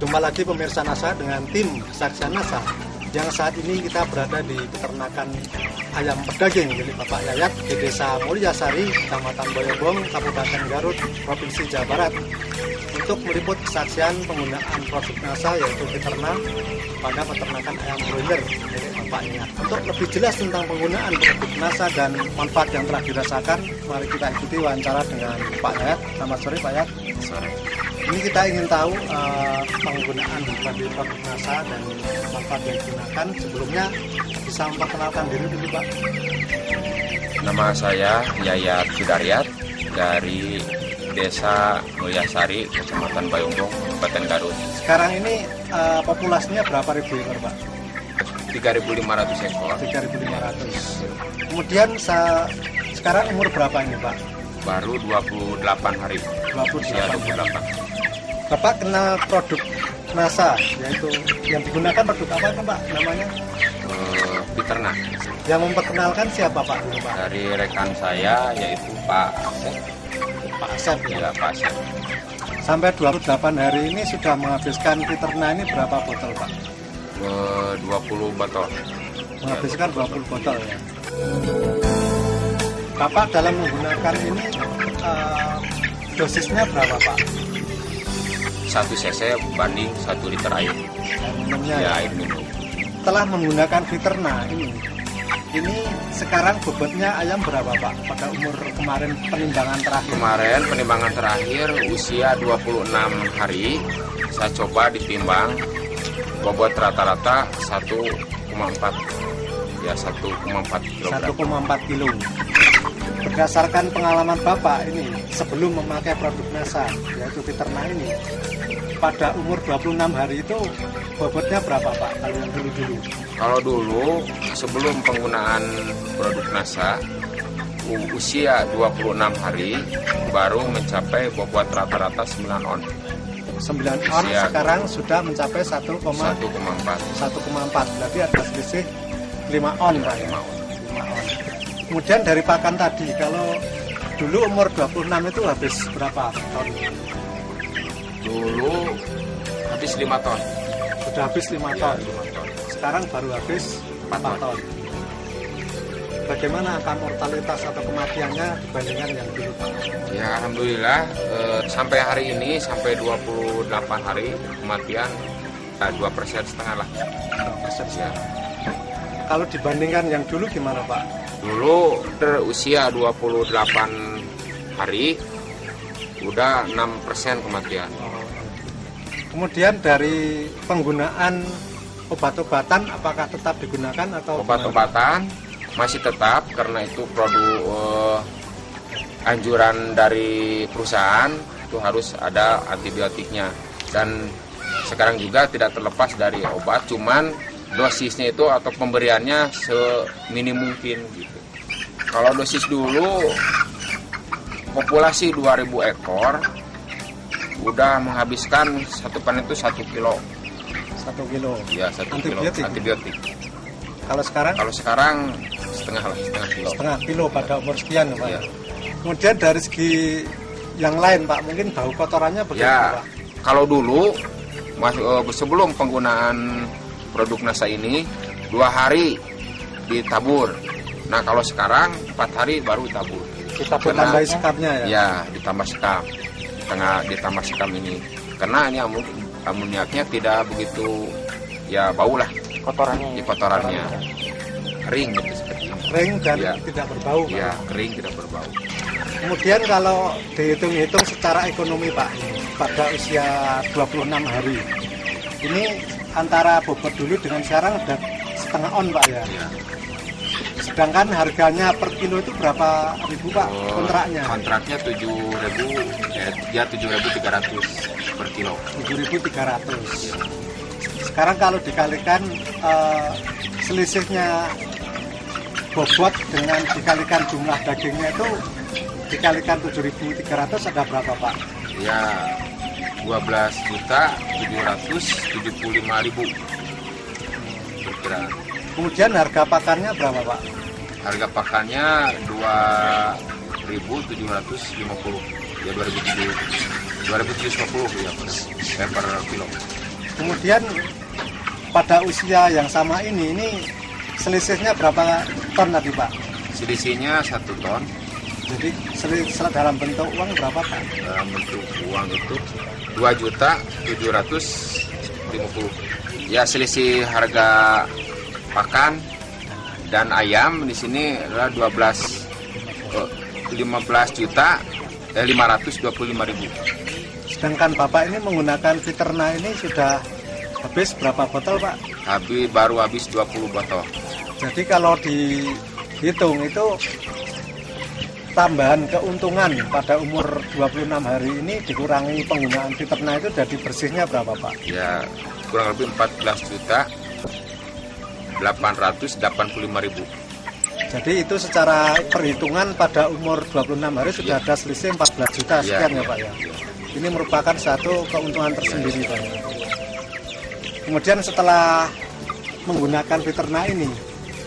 Jumpa lagi pemirsa NASA dengan tim kesaksian NASA yang saat ini kita berada di peternakan ayam pedaging milik Bapak Yayat di Desa Mulyasari, Kecamatan Boyobong, Kabupaten Garut, Provinsi Jawa Barat, untuk meliput kesaksian penggunaan produk NASA yaitu Fiterna pada peternakan ayam broiler milik Bapak Yayat. Untuk lebih jelas tentang penggunaan produk NASA dan manfaat yang telah dirasakan, mari kita ikuti wawancara dengan Pak Yayat. Selamat sore Pak Yayat. Sore. Ini kita ingin tahu penggunaan dari produk NASA dan manfaat yang digunakan. Sebelumnya bisa memperkenalkan diri dulu Pak. Nama saya Yayat Sudaryat dari Desa Mulyasari, Kecamatan Boyobong, Kabupaten Garut. Sekarang ini populasinya berapa ribu ekor Pak? 3.500 ekor. 3.500. Kemudian sekarang umur berapa ini Pak? Baru 28 hari. 28. Bapak kenal produk NASA, yaitu yang digunakan produk apa itu Pak namanya? Fiterna. Yang memperkenalkan siapa Pak dulu Pak? Dari rekan saya yaitu Pak Asep. Pak Asep Ya, Pak Asep. Sampai 28 hari ini sudah menghabiskan Fiterna ini berapa botol Pak? 20 botol. Menghabiskan 20 botol ya. Bapak dalam menggunakan ini dosisnya berapa Pak? 1 cc banding 1 liter air. Minumnya Ya, ya. air minum. Setelah menggunakan Fiterna ini sekarang bobotnya ayam berapa Pak? Pada umur kemarin penimbangan terakhir. Kemarin penimbangan terakhir usia 26 hari, saya coba ditimbang bobot rata-rata 1,4 ya 1,4 kg. 1,4 kilo. Berdasarkan pengalaman Bapak ini sebelum memakai produk NASA yaitu Fiterna ini, pada umur 26 hari itu bobotnya berapa Pak kalau yang dulu-dulu? Kalau dulu sebelum penggunaan produk NASA usia 26 hari baru mencapai bobot rata-rata 9 on. 9 on Usia sekarang sudah mencapai 1,4. 1,4. Berarti ada selisih 5 on Pak. 5 on. 5 on. Kemudian dari pakan tadi, kalau dulu umur 26 itu habis berapa ton? Dulu habis 5 ton. Sudah habis 5 Ya, ton. 5 ton. Sekarang baru habis 4 ton. Bagaimana angka mortalitas atau kematiannya dibandingkan yang dulu Pak? Ya alhamdulillah sampai hari ini sampai 28 hari kematian 2,5% lah. 2% Ya. Kalau dibandingkan yang dulu gimana Pak? Dulu usia 28 hari udah 6% kematian. Kemudian dari penggunaan obat-obatan apakah tetap digunakan atau Obat-obatan masih tetap karena itu produk anjuran dari perusahaan itu harus ada antibiotiknya, dan sekarang juga tidak terlepas dari obat, cuman dosisnya itu atau pemberiannya seminim mungkin gitu. Kalau dosis dulu populasi 2000 ekor udah menghabiskan satu panen itu 1 kilo. 1 kilo? Ya, 1 kilo antibiotik. Kalau sekarang setengah kilo. Setengah kilo pada umur sekian ya Pak? Ya. Kemudian dari segi yang lain Pak, mungkin bau kotorannya bagaimana Ya, Pak? kalau dulu sebelum penggunaan produk NASA ini 2 hari ditabur. Nah kalau sekarang 4 hari baru ditabur. Kita tambahin sekamnya ya? Ya, ditambah sekam. Ditambah sekam ini. Karena ini amoniaknya tidak begitu ya bau lah. Kotorannya. Kering gitu seperti ini. Kering dan Ya. tidak berbau Pak? Ya, kering tidak berbau. Kemudian kalau dihitung-hitung secara ekonomi Pak, pada usia 26 hari, ini antara bobot dulu dengan sekarang udah setengah on Pak ya? Ya. Sedangkan harganya per kilo itu berapa ribu Pak kontraknya? Kontraknya 7.300 per kilo. 7.300. Sekarang kalau dikalikan selisihnya bobot dengan dikalikan jumlah dagingnya itu dikalikan 7.300 ada berapa Pak? Ya 12.775.000 berkira. Kemudian harga pakannya berapa Pak? Harga pakannya 2.750 ya 2.750 ya per kilo. Kemudian pada usia yang sama ini selisihnya berapa ton tadi Pak? Selisihnya 1 ton. Jadi selisih dalam bentuk uang berapa Pak? Dalam bentuk uang itu 2.750.000. Ya, selisih harga pakan dan ayam di sini adalah 15.525.000. Sedangkan Bapak ini menggunakan Viterna ini sudah habis berapa botol Pak? Baru habis 20 botol. Jadi kalau dihitung itu tambahan keuntungan pada umur 26 hari ini dikurangi penggunaan Viterna itu jadi bersihnya berapa Pak? Ya, kurang lebih 14.885.000. Jadi itu secara perhitungan pada umur 26 hari sudah ada selisih 14 juta sekian ya Pak ya. Ini merupakan satu keuntungan tersendiri Pak. Kemudian setelah menggunakan Viterna ini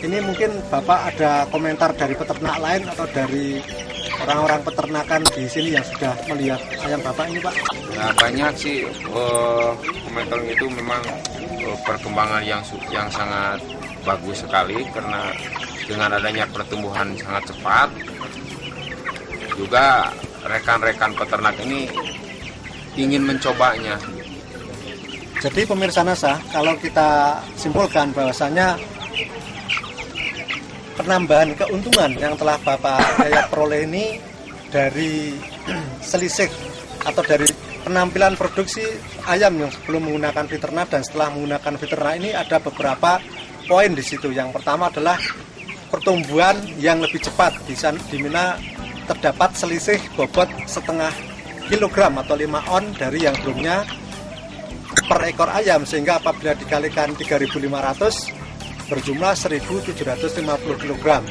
mungkin Bapak ada komentar dari peternak lain atau dari orang-orang peternakan di sini yang sudah melihat ayam Bapak ini Pak? Nah, banyak sih komentar itu memang perkembangan yang sangat bagus sekali karena dengan adanya pertumbuhan sangat cepat. Juga rekan-rekan peternak ini ingin mencobanya. Jadi pemirsa NASA, kalau kita simpulkan bahwasanya penambahan keuntungan yang telah Bapak Yayat peroleh ini dari selisih atau dari penampilan produksi ayam yang sebelum menggunakan Viterna dan setelah menggunakan Viterna ini ada beberapa poin di situ. Yang pertama adalah pertumbuhan yang lebih cepat, di mana terdapat selisih bobot setengah kilogram atau 5 on dari yang sebelumnya per ekor ayam, sehingga apabila dikalikan 3.500 berjumlah 1.750 kg.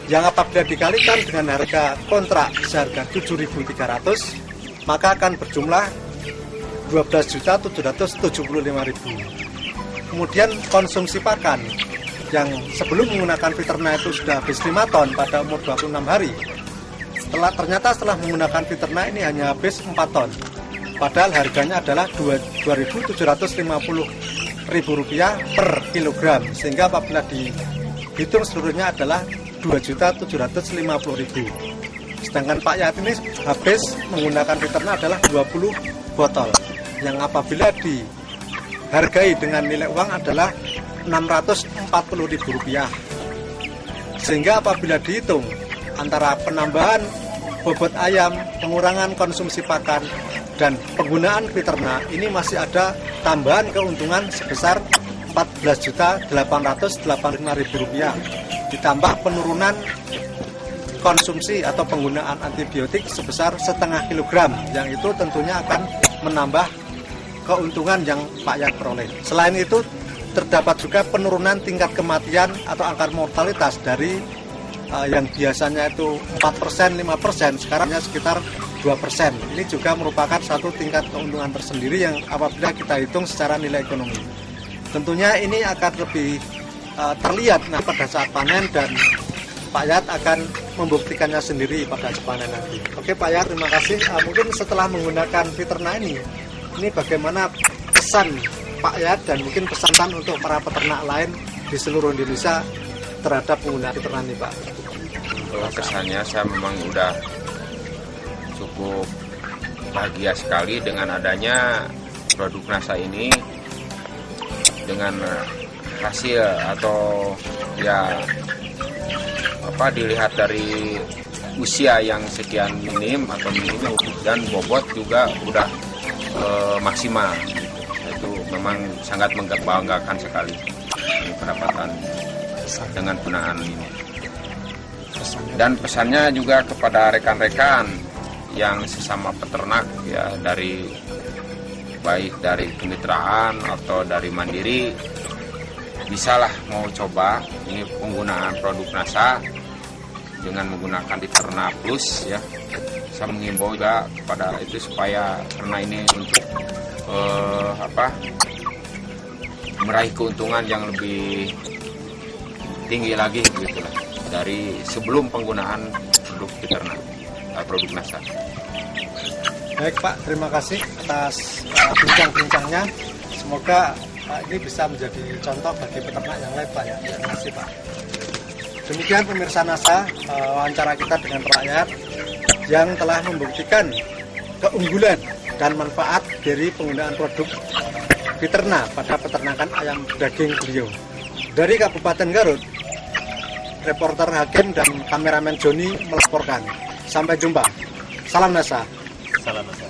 Yang apabila dikalikan dengan harga kontrak seharga 7.300 maka akan berjumlah 12.775.000. Kemudian konsumsi pakan yang sebelum menggunakan Viterna itu sudah habis 5 ton pada umur 26 hari. Ternyata setelah menggunakan Viterna ini hanya habis 4 ton. Padahal harganya adalah Rp2.750.000 per kilogram, sehingga apabila dihitung seluruhnya adalah 2.750.000. Sedangkan Pak Yayat ini habis menggunakan Viterna adalah 20 botol, yang apabila dihargai dengan nilai uang adalah Rp640.000. Sehingga apabila dihitung antara penambahan bobot ayam, pengurangan konsumsi pakan, dan penggunaan Viterna, ini masih ada tambahan keuntungan sebesar Rp14.885.000 ditambah penurunan konsumsi atau penggunaan antibiotik sebesar setengah kilogram, yang itu tentunya akan menambah keuntungan yang Pak Yayat peroleh. Selain itu terdapat juga penurunan tingkat kematian atau angka mortalitas dari yang biasanya itu 4%, 5%, sekarangnya sekitar 2%. Ini juga merupakan satu tingkat keuntungan tersendiri yang apabila kita hitung secara nilai ekonomi. Tentunya ini akan lebih terlihat pada saat panen, dan Pak Yayat akan membuktikannya sendiri pada saat panen nanti. Oke Pak Yayat, terima kasih. Mungkin setelah menggunakan Viterna ini bagaimana pesan Pak Yayat dan mungkin pesan untuk para peternak lain di seluruh Indonesia terhadap penggunaan Viterna ini Pak? Kesannya saya memang udah cukup bahagia sekali dengan adanya produk NASA ini, dengan hasil atau ya dilihat dari usia yang sekian minim dan bobot juga udah maksimal. Itu memang sangat membanggakan sekali pendapatan dengan penggunaan ini. Dan pesannya juga kepada rekan-rekan yang sesama peternak, ya, baik dari kemitraan atau dari mandiri, bisalah mau coba ini penggunaan produk NASA dengan menggunakan Viterna Plus, ya. Saya mengimbau juga kepada itu supaya karena ini untuk meraih keuntungan yang lebih tinggi lagi gitu lah dari sebelum penggunaan produk Viterna, produk NASA. Baik Pak, terima kasih atas bincang-bincangnya. Semoga ini bisa menjadi contoh bagi peternak yang lain Pak ya. Terima kasih Pak. Demikian pemirsa NASA, wawancara kita dengan rakyat yang telah membuktikan keunggulan dan manfaat dari penggunaan produk Fiterna pada peternakan ayam daging beliau. Dari Kabupaten Garut, reporter Hakim dan kameramen Joni melaporkan. Sampai jumpa. Salam NASA. Salam.